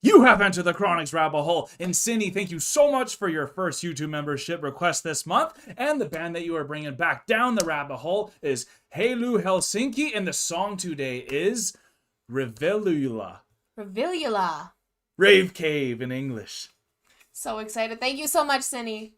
You have entered the Chronic's rabbit hole. And Cindy, thank you so much for your first YouTube membership request this month. And the band that you are bringing back down the rabbit hole is Haloo Helsinki. And the song today is Reiviluola. Reiviluola. Rave Cave in English. So excited. Thank you so much, Cindy.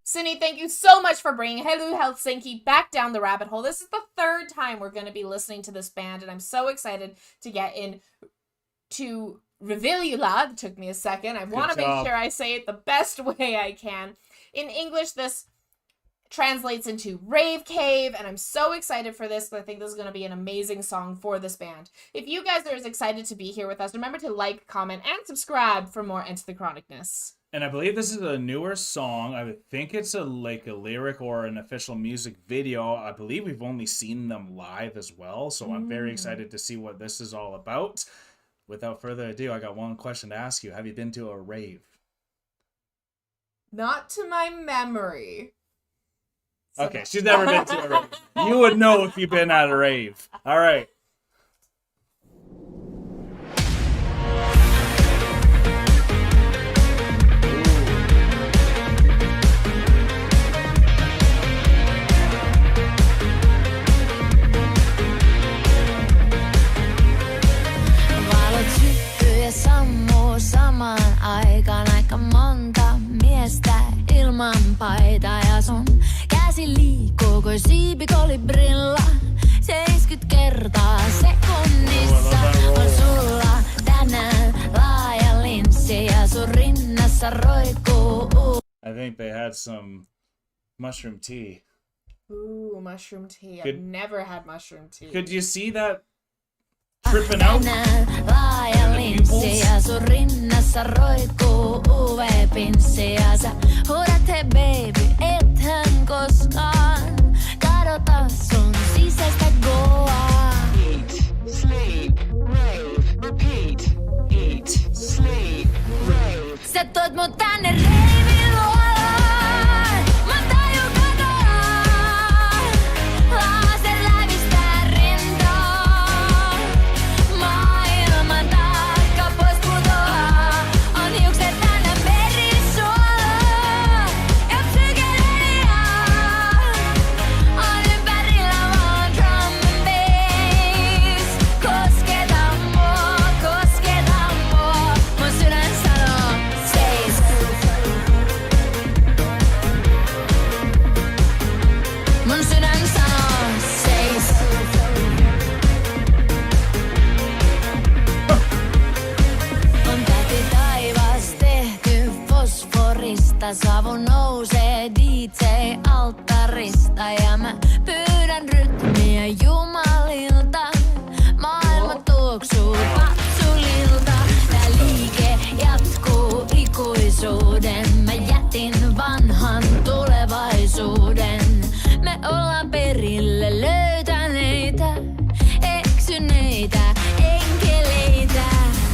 Cindy, thank you so much for bringing Haloo Helsinki back down the rabbit hole. This is the third time we're going to be listening to this band, and I'm so excited to get into Reiviluola. It took me a second. I want to make sure I say it the best way I can. In English, this translates into Rave Cave, and I'm so excited for this because I think this is going to be an amazing song for this band. If you guys are as excited to be here with us, remember to like, comment, and subscribe for more EntertheCronicness. And I believe this is a newer song. I think it's a lyric or an official music video. I believe we've only seen them live as well, so I'm very excited to see what this is all about. Without further ado, I got one question to ask you. Have you been to a rave? Not to my memory. Okay, she's never been to a rave. You would know if you've been at a rave. All right. Samaan aikaan aika monta miestä ilman paita ja sun käsi liikkuu kuin siipikolibrilla 70 kertaa sekunnissa on sulla tänään laaja linssi ja sun rinnassa roikkuu. I think they had some mushroom tea. Ooh, mushroom tea. I've never had mushroom tea. Could you see that tripping out? Laaja linssi ja sun rinnassa roikkuu UV-pinssi ja sä huudat hei baby, ethän koskaan kadota sun sisäistä goa. Eat, sleep, rave, repeat. Eat, sleep, rave. Sä tuot mut tänne Reiviluolaan, mä tajun katoa. Laser lävistää rintaa, maailman taakka pois putoaa. On hiukset täynnä verisuolaa ja psykedeliaa. On ympärillä vaan drum and bass. Kosketa mua, mun sydän sanoo seis. Mun sydän sanoo seis. On täti taivas tehty fosforista. Savu nousee DJ-alttarista ja mä pyydän rytmiä jumalilta. Maailma tuoksuu patsulilta. Tää liike jatkuu ikuisuuden. Mä jätin vanhan tulevaisuuden. Me ollaan perille löytäneitä, eksyneitä enkeleitä.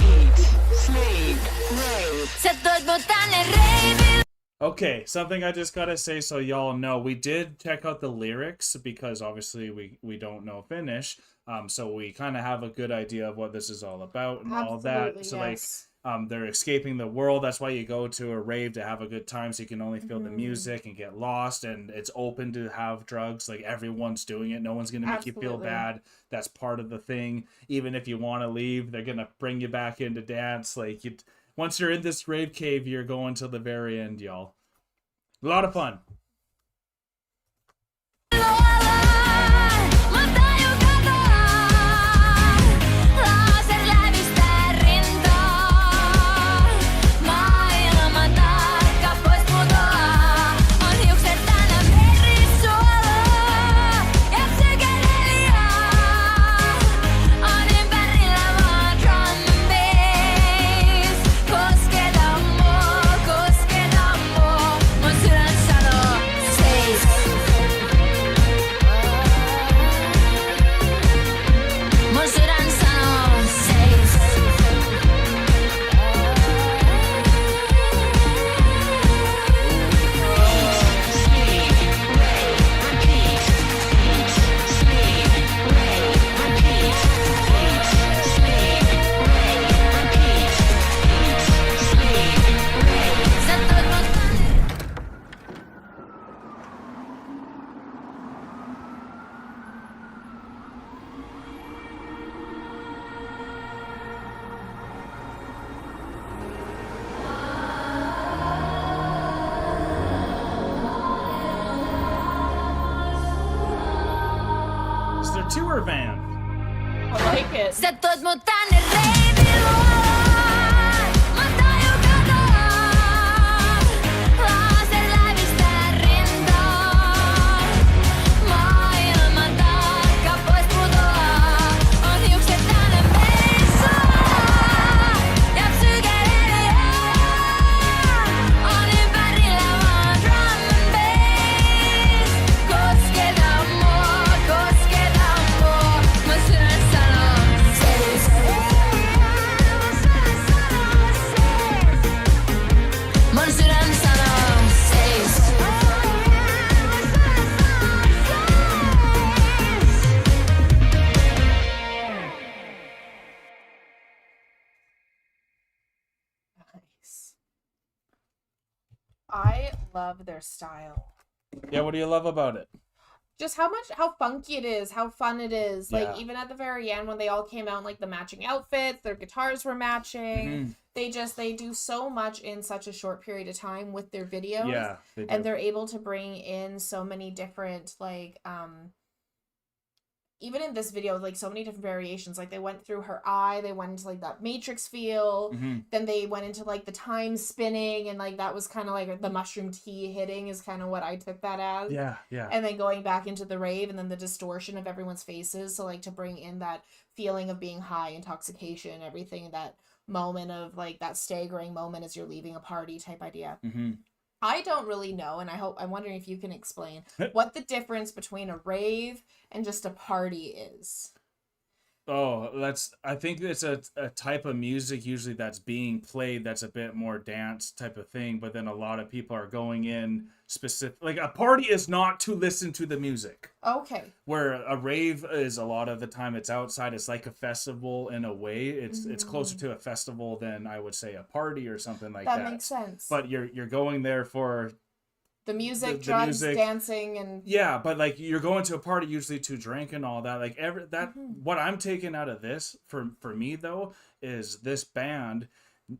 Eat, sleep, rave. Sä toit mut tänne reiville. Okay, something I just gotta say so y'all know. We did check out the lyrics because obviously we don't know Finnish. So we kind of have a good idea of what this is all about and all that. Absolutely, So yes. they're escaping the world. That's why you go to a rave, to have a good time, so you can only feel the music and get lost. And it's open to have drugs. Like, everyone's doing it. No one's gonna make you feel Absolutely. bad. That's part of the thing. Even if you want to leave, they're gonna bring you back in to dance. Like, once you're in this rave cave, you're going till the very end, y'all. A lot of fun. Mä tajun katoa. Laser lävistää rintaa. Maailman taakka pois putoaa. On hiukset täynnä verisuolaa ja psykedeliaa. On ympärillä vaan drum and bass. Kosketa mua, mun sydän sanoo tour van. I like it. Sä toit mut tänne Reiviluolaan. Mä tajun katoa. Laserläivistää rintaan. Maailman taakka pois putoaa. On hiukset tänne meissaan. Ja psyke hiljaa. On ympärillä vaan drum and bass. Kosketa mua. Mun sydän sanoo seis. Mun sydän sanoo seis. Nice. I love their style. Yeah, what do you love about it? Just how funky it is, how fun it is. Like, Yeah. even at the very end when they all came out in, like, the matching outfits, their guitars were matching. They do so much in such a short period of time with their videos. Yeah, they do. And they're able to bring in so many different, like, even in this video, like, so many different variations. Like, they went through her eye, they went into, like, that Matrix feel, then they went into, like, the time spinning, and, like, that was kind of like the mushroom tea hitting is kind of what I took that as. Yeah. And then going back into the rave, and then the distortion of everyone's faces, so, like, to bring in that feeling of being high, intoxication, everything, that moment of, like, that staggering moment as you're leaving a party type idea. I don't really know, and I'm wondering if you can explain what the difference between a rave and just a party is. Oh, I think it's a type of music usually that's being played that's a bit more dance type of thing, but then a lot of people are going in specific, like a party is not to listen to the music. Okay. Where a rave is a lot of the time it's outside, it's like a festival in a way. It's closer to a festival than I would say a party or something like that. That makes sense. But you're going there for the music, the drugs, music, dancing, and yeah, but like you're going to a party usually to drink and all that. Like what I'm taking out of this for me though is this band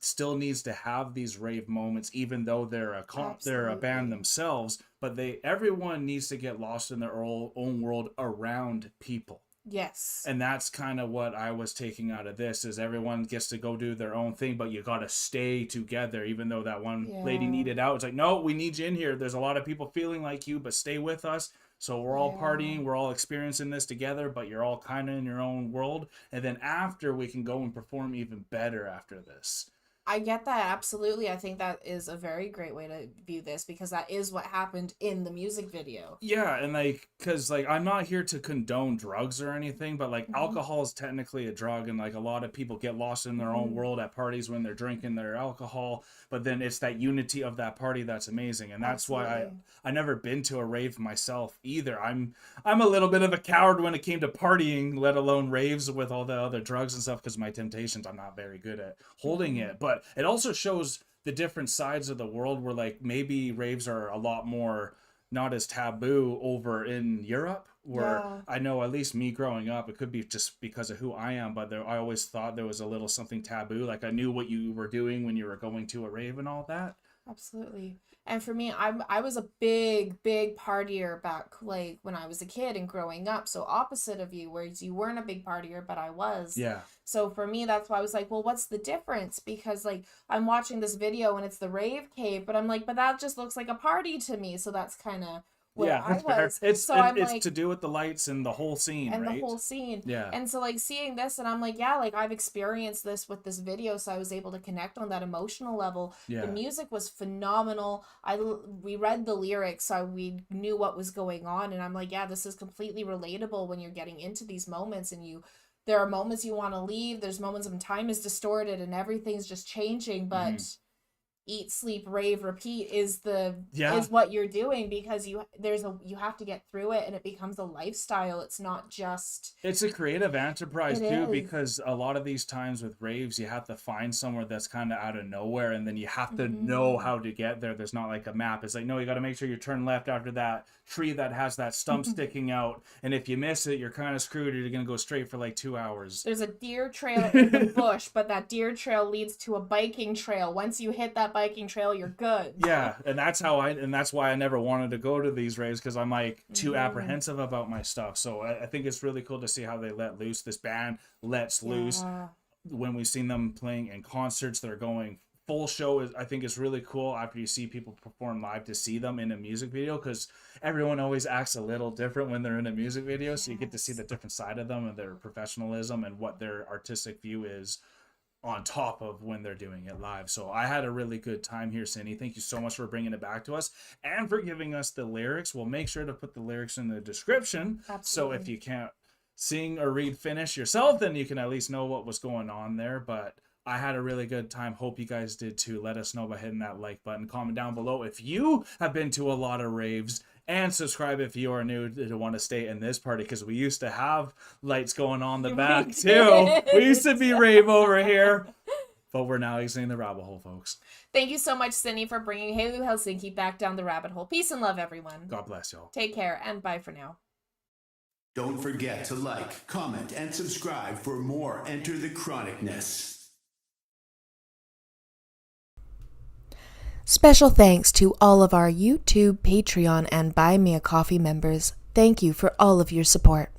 still needs to have these rave moments, even though they're a band themselves. But everyone needs to get lost in their own world around people. yes. And that's kind of what I was taking out of this is everyone gets to go do their own thing, but you got to stay together. Even though that one lady needed out, it's like, no, we need you in here. There's a lot of people feeling like you, but stay with us. So we're all partying, we're all experiencing this together, but you're all kind of in your own world. And then after, we can go and perform even better after this. I get that, absolutely. I think that is a very great way to view this, because that is what happened in the music video. Yeah, and like, because like I'm not here to condone drugs or anything, but like alcohol is technically a drug, and like a lot of people get lost in their own world at parties when they're drinking their alcohol, but then it's that unity of that party that's amazing, and that's why I never been to a rave myself either. I'm a little bit of a coward when it came to partying, let alone raves with all the other drugs and stuff, because my temptations, I'm not very good at holding it. But it also shows the different sides of the world where like maybe raves are a lot more not as taboo over in Europe, where I know at least me growing up, it could be just because of who I am, but I always thought there was a little something taboo. Like I knew what you were doing when you were going to a rave and all that. Absolutely. And for me, I was a big partier back like when I was a kid and growing up. So opposite of you, whereas you weren't a big partier, but I was. Yeah. So for me, that's why I was like, well, what's the difference? Because like I'm watching this video and it's the rave cave, but I'm like, but that just looks like a party to me. So that's kind of what I was. It's like, to do with the lights and the whole scene, and right? the whole scene. Yeah. And so like seeing this, and I'm like, yeah, like I've experienced this with this video, so I was able to connect on that emotional level. Yeah. The music was phenomenal. We read the lyrics, so we knew what was going on, and I'm like, yeah, this is completely relatable when you're getting into these moments, and there are moments you want to leave. There's moments when time is distorted and everything's just changing, but eat, sleep, rave, repeat is what you're doing, because you have to get through it, and it becomes a lifestyle. It's not just, it's a creative enterprise It too, is. because a lot of these times with raves you have to find somewhere that's kind of out of nowhere, and then you have to know how to get there. There's not like a map. It's like, no, you got to make sure you turn left after that tree that has that stump sticking out, and if you miss it, you're kind of screwed, or you're gonna go straight for like 2 hours. there's a deer trail in the bush, but that deer trail leads to a biking trail. Once you hit that biking trail, you're good. Yeah, and that's why I never wanted to go to these raves, because I'm like too apprehensive about my stuff. So I think it's really cool to see how they let loose. This band lets loose. When we've seen them playing in concerts, they're going full show. I think it's really cool after you see people perform live to see them in a music video, because everyone always acts a little different when they're in a music video. So you get to see the different side of them and their professionalism and what their artistic view is on top of when they're doing it live. So I had a really good time here, Cindy. Thank you so much for bringing it back to us and for giving us the lyrics. We'll make sure to put the lyrics in the description. Absolutely. So if you can't sing or read Finnish yourself, then you can at least know what was going on there. But I had a really good time. Hope you guys did too. Let us know by hitting that like button. Comment down below if you have been to a lot of raves, and subscribe if you are new to want to stay in this party, because we used to have lights going on the back too. We used to be rave over here, but we're now exiting the rabbit hole, folks. Thank you so much, Cindy, for bringing Haloo Helsinki back down the rabbit hole. Peace and love, everyone. God bless y'all. Take care, and bye for now. Don't forget to like, comment, and subscribe for more Enter the Chronicness. Special thanks to all of our YouTube, Patreon, and Buy Me a Coffee members. Thank you for all of your support.